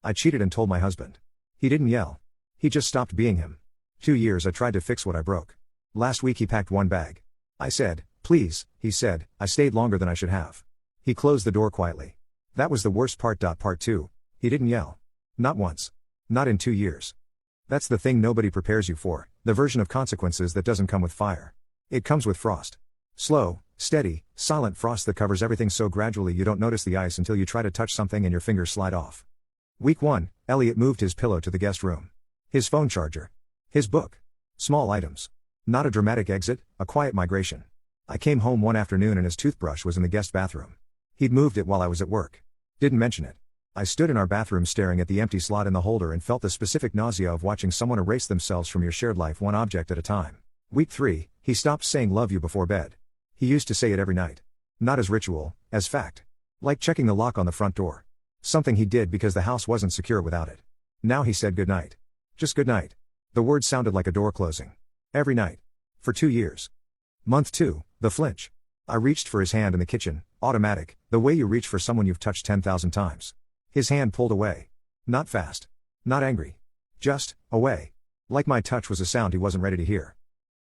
I cheated and told my husband. He didn't yell. He just stopped being him. 2 years I tried to fix what I broke. Last week he packed one bag. I said, please, he said. I stayed longer than I should have. He closed the door quietly. That was the worst part. Part 2. He didn't yell. Not once. Not in 2 years. That's the thing nobody prepares you for, the version of consequences that doesn't come with fire. It comes with frost. Slow, steady, silent frost that covers everything so gradually you don't notice the ice until you try to touch something and your fingers slide off. Week 1, Elliot moved his pillow to the guest room. His phone charger. His book. Small items. Not a dramatic exit, a quiet migration. I came home one afternoon and his toothbrush was in the guest bathroom. He'd moved it while I was at work. Didn't mention it. I stood in our bathroom staring at the empty slot in the holder and felt the specific nausea of watching someone erase themselves from your shared life one object at a time. Week 3, he stopped saying love you before bed. He used to say it every night. Not as ritual, as fact. Like checking the lock on the front door. Something he did because the house wasn't secure without it. Now he said good night. Just good night. The word sounded like a door closing. Every night. For 2 years. Month 2, the flinch. I reached for his hand in the kitchen, automatic, the way you reach for someone you've touched 10,000 times. His hand pulled away. Not fast. Not angry. Just, away. Like my touch was a sound he wasn't ready to hear.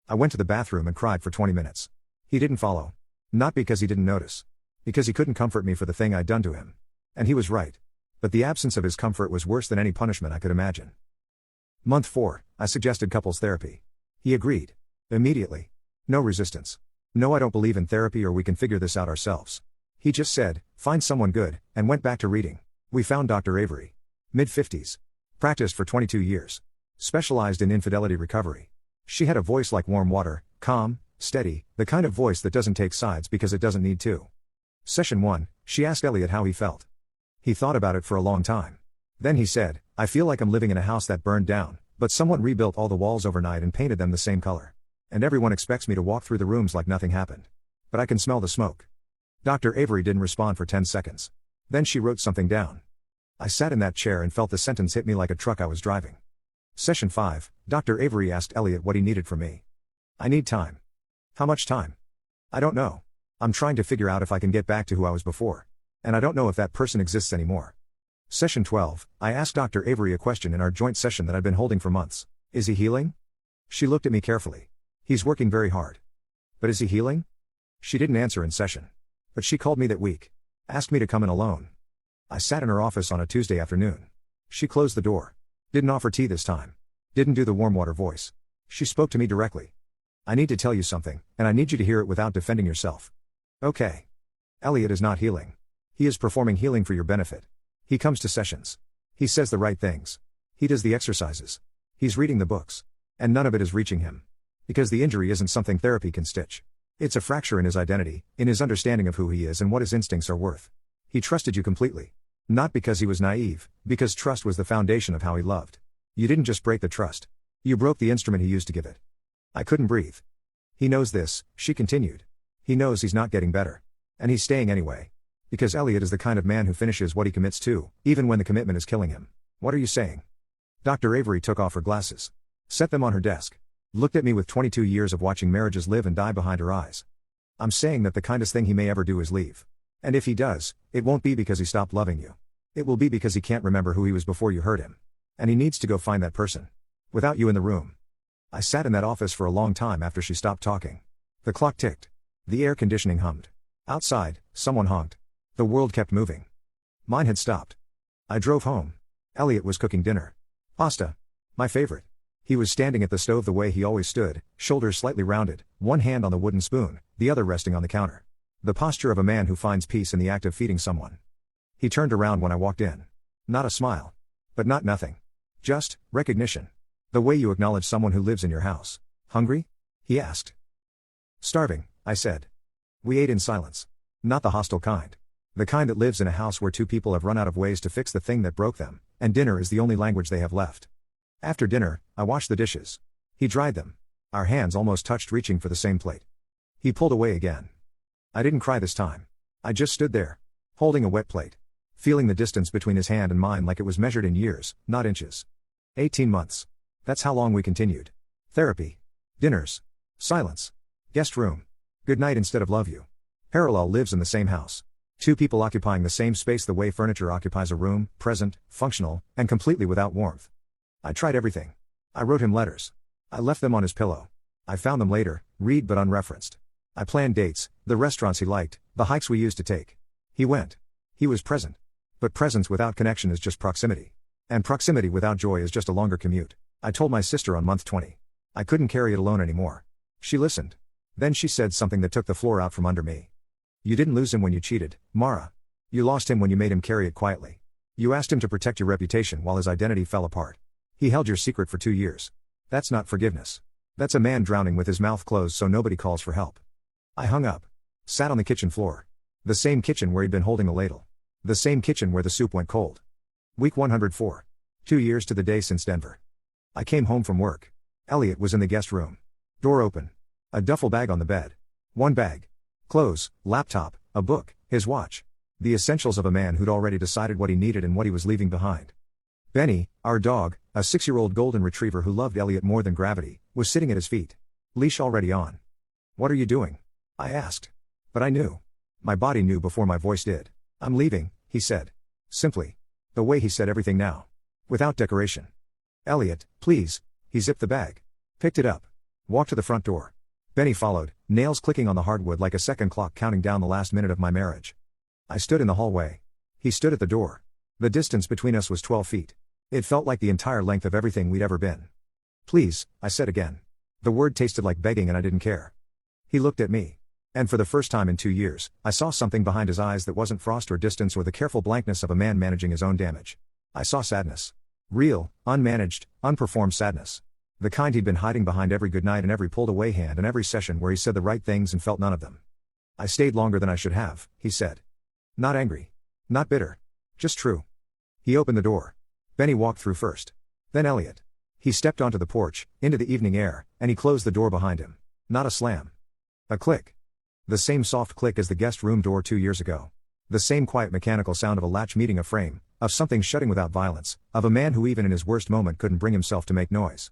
I went to the bathroom and cried for 20 minutes. He didn't follow. Not because he didn't notice. Because he couldn't comfort me for the thing I'd done to him. And he was right. But the absence of his comfort was worse than any punishment I could imagine. Month 4, I suggested couples therapy. He agreed. Immediately. No resistance. No, I don't believe in therapy or we can figure this out ourselves. He just said, find someone good, and went back to reading. We found Dr. Avery. Mid-50s. Practiced for 22 years. Specialized in infidelity recovery. She had a voice like warm water, calm, steady, the kind of voice that doesn't take sides because it doesn't need to. Session 1, she asked Elliot how he felt. He thought about it for a long time. Then he said, I feel like I'm living in a house that burned down, but someone rebuilt all the walls overnight and painted them the same color. And everyone expects me to walk through the rooms like nothing happened. But I can smell the smoke. Dr. Avery didn't respond for 10 seconds. Then she wrote something down. I sat in that chair and felt the sentence hit me like a truck I was driving. Session 5, Dr. Avery asked Elliot what he needed from me. I need time. How much time? I don't know. I'm trying to figure out if I can get back to who I was before. And I don't know if that person exists anymore. Session 12, I asked Dr. Avery a question in our joint session that I'd been holding for months. Is he healing? She looked at me carefully. He's working very hard. But is he healing? She didn't answer in session. But she called me that week. Asked me to come in alone. I sat in her office on a Tuesday afternoon. She closed the door. Didn't offer tea this time. Didn't do the warm water voice. She spoke to me directly. I need to tell you something, and I need you to hear it without defending yourself. Okay. Elliot is not healing. He is performing healing for your benefit. He comes to sessions. He says the right things. He does the exercises. He's reading the books. And none of it is reaching him. Because the injury isn't something therapy can stitch. It's a fracture in his identity, in his understanding of who he is and what his instincts are worth. He trusted you completely. Not because he was naive, because trust was the foundation of how he loved. You didn't just break the trust. You broke the instrument he used to give it. I couldn't breathe. He knows this, she continued. He knows he's not getting better. And he's staying anyway. Because Elliot is the kind of man who finishes what he commits to, even when the commitment is killing him. What are you saying? Dr. Avery took off her glasses. Set them on her desk. Looked at me with 22 years of watching marriages live and die behind her eyes. I'm saying that the kindest thing he may ever do is leave. And if he does, it won't be because he stopped loving you. It will be because he can't remember who he was before you hurt him. And he needs to go find that person. Without you in the room. I sat in that office for a long time after she stopped talking. The clock ticked. The air conditioning hummed. Outside, someone honked. The world kept moving. Mine had stopped. I drove home. Elliot was cooking dinner. Pasta. My favorite. He was standing at the stove the way he always stood, shoulders slightly rounded, one hand on the wooden spoon, the other resting on the counter. The posture of a man who finds peace in the act of feeding someone. He turned around when I walked in. Not a smile. But not nothing. Just, recognition. The way you acknowledge someone who lives in your house. Hungry? He asked. Starving, I said. We ate in silence. Not the hostile kind. The kind that lives in a house where two people have run out of ways to fix the thing that broke them, and dinner is the only language they have left. After dinner, I washed the dishes. He dried them. Our hands almost touched reaching for the same plate. He pulled away again. I didn't cry this time. I just stood there, holding a wet plate. Feeling the distance between his hand and mine like it was measured in years, not inches. 18 months. That's how long we continued. Therapy. Dinners. Silence. Guest room. Good night instead of love you. Parallel lives in the same house. Two people occupying the same space the way furniture occupies a room, present, functional, and completely without warmth. I tried everything. I wrote him letters. I left them on his pillow. I found them later, read but unreferenced. I planned dates, the restaurants he liked, the hikes we used to take. He went. He was present. But presence without connection is just proximity. And proximity without joy is just a longer commute. I told my sister on month 20. I couldn't carry it alone anymore. She listened. Then she said something that took the floor out from under me. You didn't lose him when you cheated, Mara. You lost him when you made him carry it quietly. You asked him to protect your reputation while his identity fell apart. He held your secret for 2 years. That's not forgiveness. That's a man drowning with his mouth closed so nobody calls for help. I hung up. Sat on the kitchen floor. The same kitchen where he'd been holding a ladle. The same kitchen where the soup went cold. Week 104. 2 years to the day since Denver. I came home from work. Elliot was in the guest room. Door open. A duffel bag on the bed. One bag. Clothes, laptop, a book, his watch. The essentials of a man who'd already decided what he needed and what he was leaving behind. Benny, our dog, a 6-year-old golden retriever who loved Elliot more than gravity, was sitting at his feet. Leash already on. What are you doing? I asked. But I knew. My body knew before my voice did. I'm leaving, he said. Simply. The way he said everything now. Without decoration. Elliot, please. He zipped the bag. Picked it up. Walked to the front door. Benny followed, nails clicking on the hardwood like a second clock counting down the last minute of my marriage. I stood in the hallway. He stood at the door. The distance between us was 12 feet. It felt like the entire length of everything we'd ever been. Please, I said again. The word tasted like begging and I didn't care. He looked at me. And for the first time in 2 years, I saw something behind his eyes that wasn't frost or distance or the careful blankness of a man managing his own damage. I saw sadness. Real, unmanaged, unperformed sadness. The kind he'd been hiding behind every goodnight and every pulled away hand and every session where he said the right things and felt none of them. I stayed longer than I should have, he said. Not angry. Not bitter. Just true. He opened the door. Benny walked through first. Then Elliot. He stepped onto the porch, into the evening air, and he closed the door behind him. Not a slam. A click. The same soft click as the guest room door 2 years ago. The same quiet mechanical sound of a latch meeting a frame, of something shutting without violence, of a man who even in his worst moment couldn't bring himself to make noise.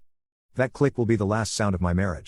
That click will be the last sound of my marriage.